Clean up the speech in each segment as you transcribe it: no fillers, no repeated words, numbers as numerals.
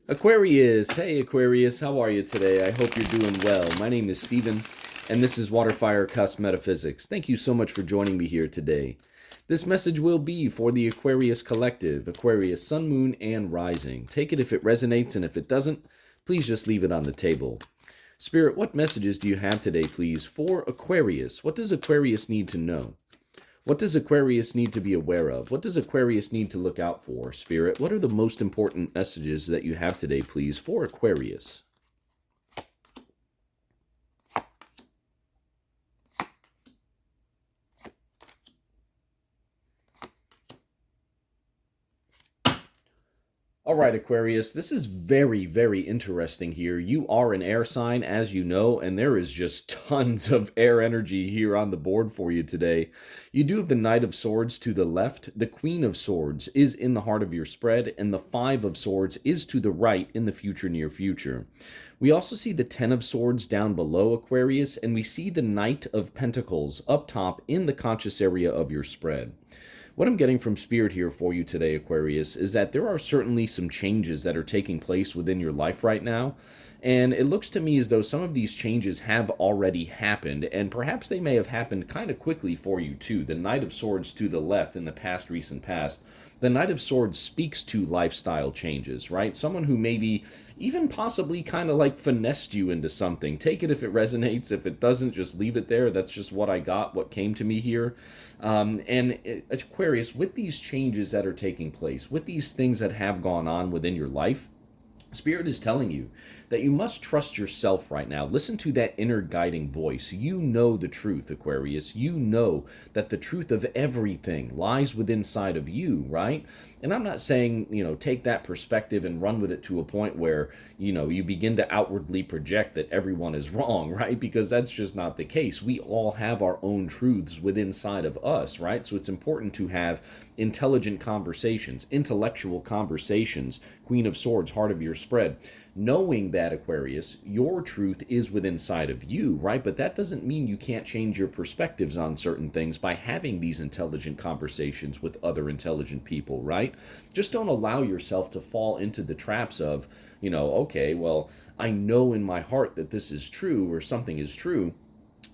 Aquarius, hey Aquarius, how are you today? I hope you're doing well. My name is Steven, and this is WaterFireCusp Metaphysics. Thank you so much for joining me here today. This message will be for the Aquarius Collective, Aquarius Sun, Moon, and Rising. Take it if it resonates, and if it doesn't, please just leave it on the table. Spirit, what messages do you have today, please, for Aquarius? What does Aquarius need to know? What does Aquarius need to be aware of? What does Aquarius need to look out for, Spirit? What are the most important messages that you have today, please, for Aquarius? All right, Aquarius, this is very, very interesting here. You are an air sign, as you know, and there is just tons of air energy here on the board for you today. You do have the Knight of Swords to the left, the Queen of Swords is in the heart of your spread, and the Five of Swords is to the right in the future near future. We also see the Ten of Swords down below, Aquarius, and we see the Knight of Pentacles up top in the conscious area of your spread. What I'm getting from Spirit here for you today, Aquarius, is that there are certainly some changes that are taking place within your life right now. And it looks to me as though some of these changes have already happened, and perhaps they may have happened kind of quickly for you too. The Knight of Swords to the left in the recent past. The Knight of Swords speaks to lifestyle changes, right? Someone who maybe even possibly kind of like finessed you into something. Take it if it resonates. If it doesn't, just leave it there. That's just what I got, what came to me here. Aquarius, with these changes that are taking place, with these things that have gone on within your life, Spirit is telling you that you must trust yourself right now. Listen to that inner guiding voice. You know the truth, Aquarius. You know that the truth of everything lies within inside of you, right? And I'm not saying, take that perspective and run with it to a point where, you begin to outwardly project that everyone is wrong, right? Because that's just not the case. We all have our own truths within inside of us, right? So it's important to have intelligent conversations, intellectual conversations. Queen of Swords, heart of your spread. Knowing that, Aquarius, your truth is within inside of you, right? But that doesn't mean you can't change your perspectives on certain things by having these intelligent conversations with other intelligent people, right? Just don't allow yourself to fall into the traps of, okay, well, I know in my heart that this is true or something is true,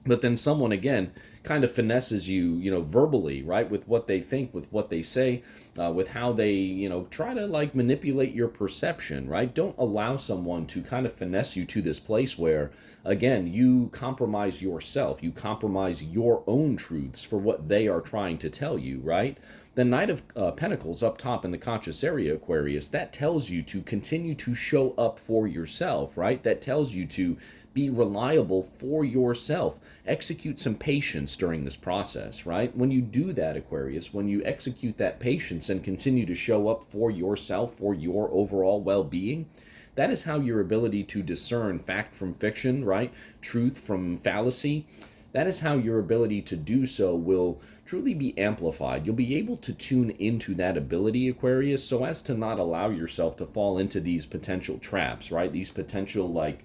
but then someone again kind of finesses you, verbally, right, with what they think, with what they say, with how they, try to like manipulate your perception, right? Don't allow someone to kind of finesse you to this place where, again, you compromise yourself, you compromise your own truths for what they are trying to tell you, right? The Knight of Pentacles up top in the conscious area, Aquarius, that tells you to continue to show up for yourself, right? That tells you to be reliable for yourself. Execute some patience during this process, right? When you do that, Aquarius, when you execute that patience and continue to show up for yourself, for your overall well being, that is how your ability to discern fact from fiction, right? Truth from fallacy, that is how your ability to do so will truly be amplified. You'll be able to tune into that ability, Aquarius, so as to not allow yourself to fall into these potential traps, right? These potential, like,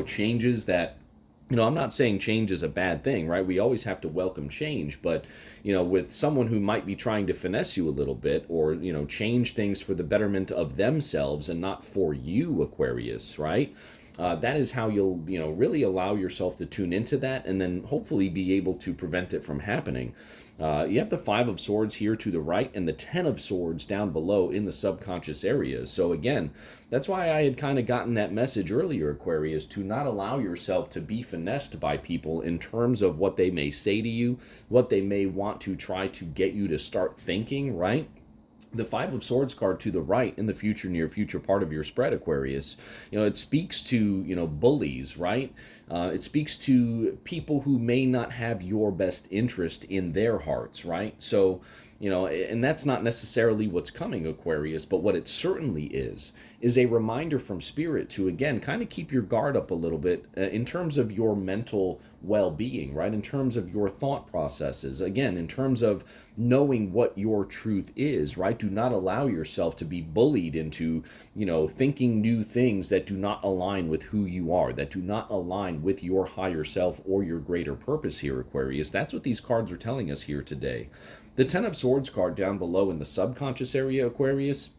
changes that, I'm not saying change is a bad thing, right? We always have to welcome change, but, with someone who might be trying to finesse you a little bit or, change things for the betterment of themselves and not for you, Aquarius, right? That is how you'll, really allow yourself to tune into that and then hopefully be able to prevent it from happening. You have the Five of Swords here to the right and the Ten of Swords down below in the subconscious areas. So again, that's why I had kind of gotten that message earlier, Aquarius, to not allow yourself to be finessed by people in terms of what they may say to you, what they may want to try to get you to start thinking, right? The Five of Swords card to the right in the future near future part of your spread, Aquarius, it speaks to, bullies, right? It speaks to people who may not have your best interest in their hearts, right? So, and that's not necessarily what's coming, Aquarius, but what it certainly is a reminder from Spirit to, again, kind of keep your guard up a little bit in terms of your mental well-being, right? In terms of your thought processes, again, in terms of knowing what your truth is, right? Do not allow yourself to be bullied into, thinking new things that do not align with who you are, that do not align with your higher self or your greater purpose here, Aquarius. That's what these cards are telling us here today. The Ten of Swords card down below in the subconscious area, Aquarius,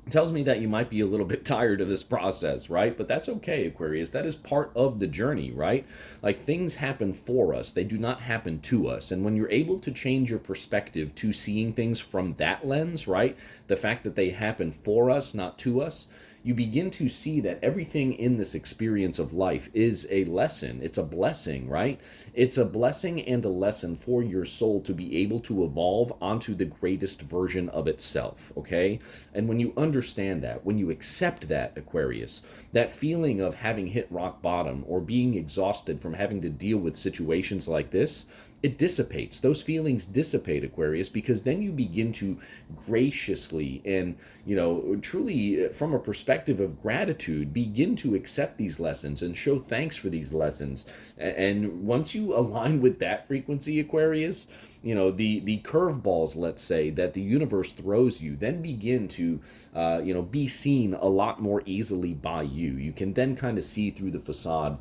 tells me that you might be a little bit tired of this process, right? But that's okay, Aquarius. That is part of the journey, right? Like things happen for us, they do not happen to us. And when you're able to change your perspective to seeing things from that lens, right? The fact that they happen for us, not to us, you begin to see that everything in this experience of life is a lesson. It's a blessing, right? It's a blessing and a lesson for your soul to be able to evolve onto the greatest version of itself, okay? And when you understand that, when you accept that, Aquarius, that feeling of having hit rock bottom or being exhausted from having to deal with situations like this, it dissipates. Those feelings dissipate, Aquarius, because then you begin to graciously and, truly from a perspective of gratitude, begin to accept these lessons and show thanks for these lessons. And once you align with that frequency, Aquarius, the curveballs, let's say, that the universe throws you then begin to be seen a lot more easily by you. You can then kind of see through the facade.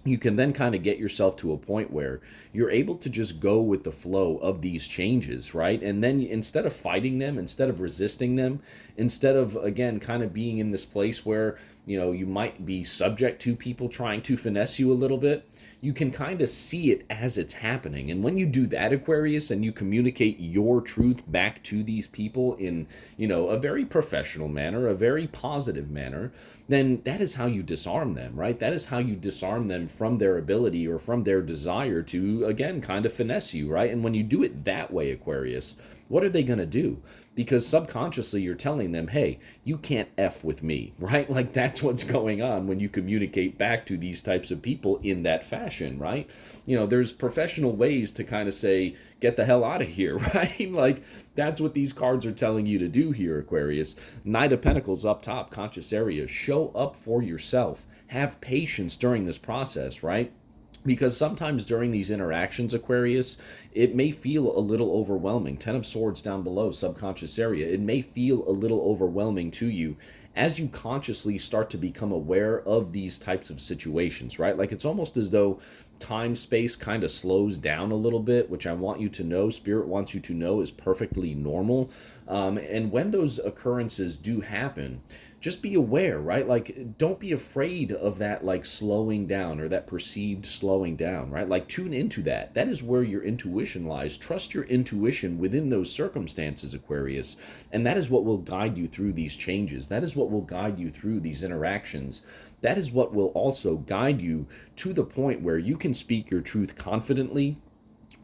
You can then kind of get yourself to a point where you're able to just go with the flow of these changes, right? And then instead of fighting them, instead of resisting them, instead of, again, kind of being in this place where, you might be subject to people trying to finesse you a little bit, you can kind of see it as it's happening. And when you do that, Aquarius, and you communicate your truth back to these people in, a very professional manner, a very positive manner, then that is how you disarm them, right? That is how you disarm them from their ability or from their desire to, again, kind of finesse you, right? And when you do it that way, Aquarius, what are they going to do? Because subconsciously you're telling them, hey, you can't F with me, right? Like that's what's going on when you communicate back to these types of people in that fashion, right? There's professional ways to kind of say, get the hell out of here, right? Like that's what these cards are telling you to do here, Aquarius. Knight of Pentacles up top, conscious area. Show up for yourself. Have patience during this process, right? Because sometimes during these interactions, Aquarius, it may feel a little overwhelming. 10 of Swords down below, subconscious area. It may feel a little overwhelming to you as you consciously start to become aware of these types of situations, right? Like it's almost as though time space kind of slows down a little bit, which I want you to know, Spirit wants you to know is perfectly normal. And when those occurrences do happen, just be aware, right? Like, don't be afraid of that, like, slowing down or that perceived slowing down, right? Like, tune into that. That is where your intuition lies. Trust your intuition within those circumstances, Aquarius. And that is what will guide you through these changes. That is what will guide you through these interactions. That is what will also guide you to the point where you can speak your truth confidently,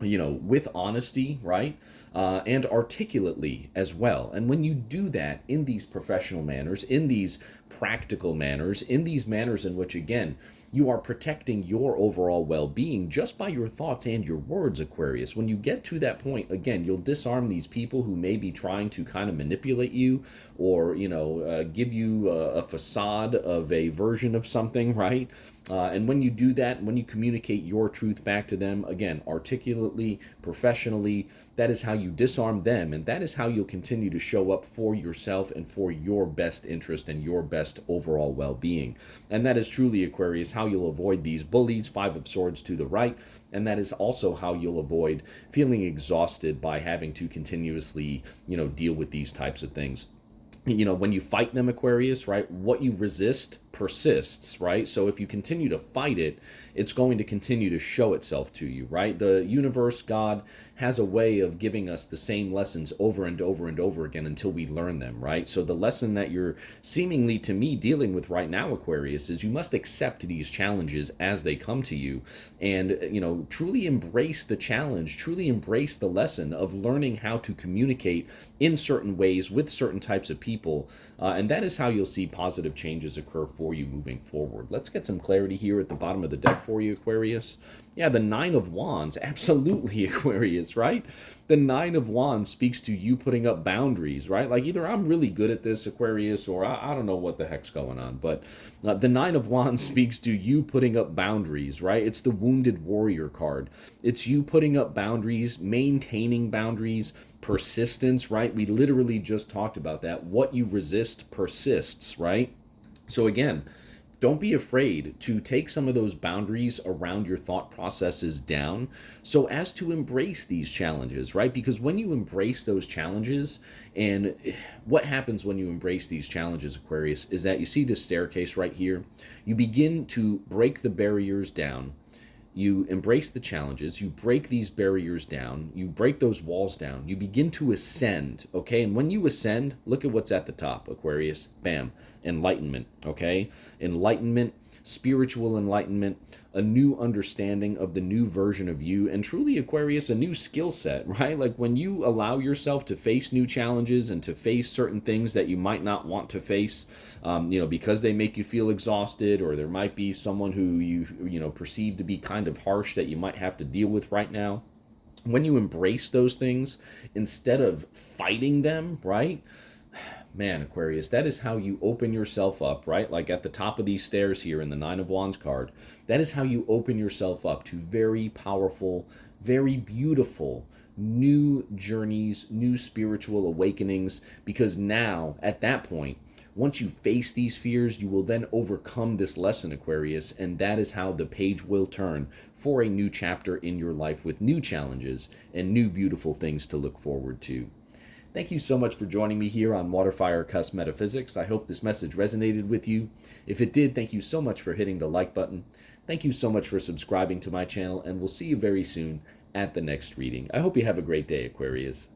with honesty, right? And articulately as well. And when you do that in these professional manners, in these practical manners, in these manners in which, again, you are protecting your overall well-being just by your thoughts and your words, Aquarius. When you get to that point, again, you'll disarm these people who may be trying to kind of manipulate you or, give you a facade of a version of something, right? And when you do that, when you communicate your truth back to them, again, articulately, professionally, that is how you disarm them, and that is how you'll continue to show up for yourself and for your best interest and your best overall well-being. And that is truly, Aquarius, how you'll avoid these bullies, 5 of Swords to the right, and that is also how you'll avoid feeling exhausted by having to continuously, deal with these types of things. When you fight them, Aquarius, right, what you resist persists, right? So if you continue to fight it, it's going to continue to show itself to you, right? The universe, God, has a way of giving us the same lessons over and over and over again until we learn them, right? So the lesson that you're seemingly, to me, dealing with right now, Aquarius, is you must accept these challenges as they come to you and, truly embrace the challenge, truly embrace the lesson of learning how to communicate in certain ways with certain types of people. And that is how you'll see positive changes occur for you moving forward. Let's get some clarity here at the bottom of the deck for you, Aquarius. Yeah, the 9 of Wands, absolutely, Aquarius, right? The 9 of Wands speaks to you putting up boundaries, right? Like either I'm really good at this, Aquarius, or I don't know what the heck's going on. But the 9 of Wands speaks to you putting up boundaries, right? It's the Wounded Warrior card. It's you putting up boundaries, maintaining boundaries, persistence, right? We literally just talked about that. What you resist persists, right? So again, Don't be afraid to take some of those boundaries around your thought processes down so as to embrace these challenges, right? Because when you embrace those challenges, and what happens when you embrace these challenges, Aquarius, is that you see this staircase right here. You begin to break the barriers down. You embrace the challenges, you break these barriers down, you break those walls down, you begin to ascend, okay? And when you ascend, look at what's at the top, Aquarius. Bam. Enlightenment, okay? Enlightenment, spiritual enlightenment, a new understanding of the new version of you, and truly, Aquarius, a new skill set, right? Like when you allow yourself to face new challenges and to face certain things that you might not want to face, because they make you feel exhausted, or there might be someone who you perceive to be kind of harsh that you might have to deal with right now. When you embrace those things instead of fighting them, right? Man, Aquarius, that is how you open yourself up, right? Like at the top of these stairs here in the Nine of Wands card, that is how you open yourself up to very powerful, very beautiful new journeys, new spiritual awakenings, because now, at that point, once you face these fears, you will then overcome this lesson, Aquarius, and that is how the page will turn for a new chapter in your life with new challenges and new beautiful things to look forward to. Thank you so much for joining me here on WaterFireCusp Metaphysics. I hope this message resonated with you. If it did, thank you so much for hitting the like button. Thank you so much for subscribing to my channel, and we'll see you very soon at the next reading. I hope you have a great day, Aquarius.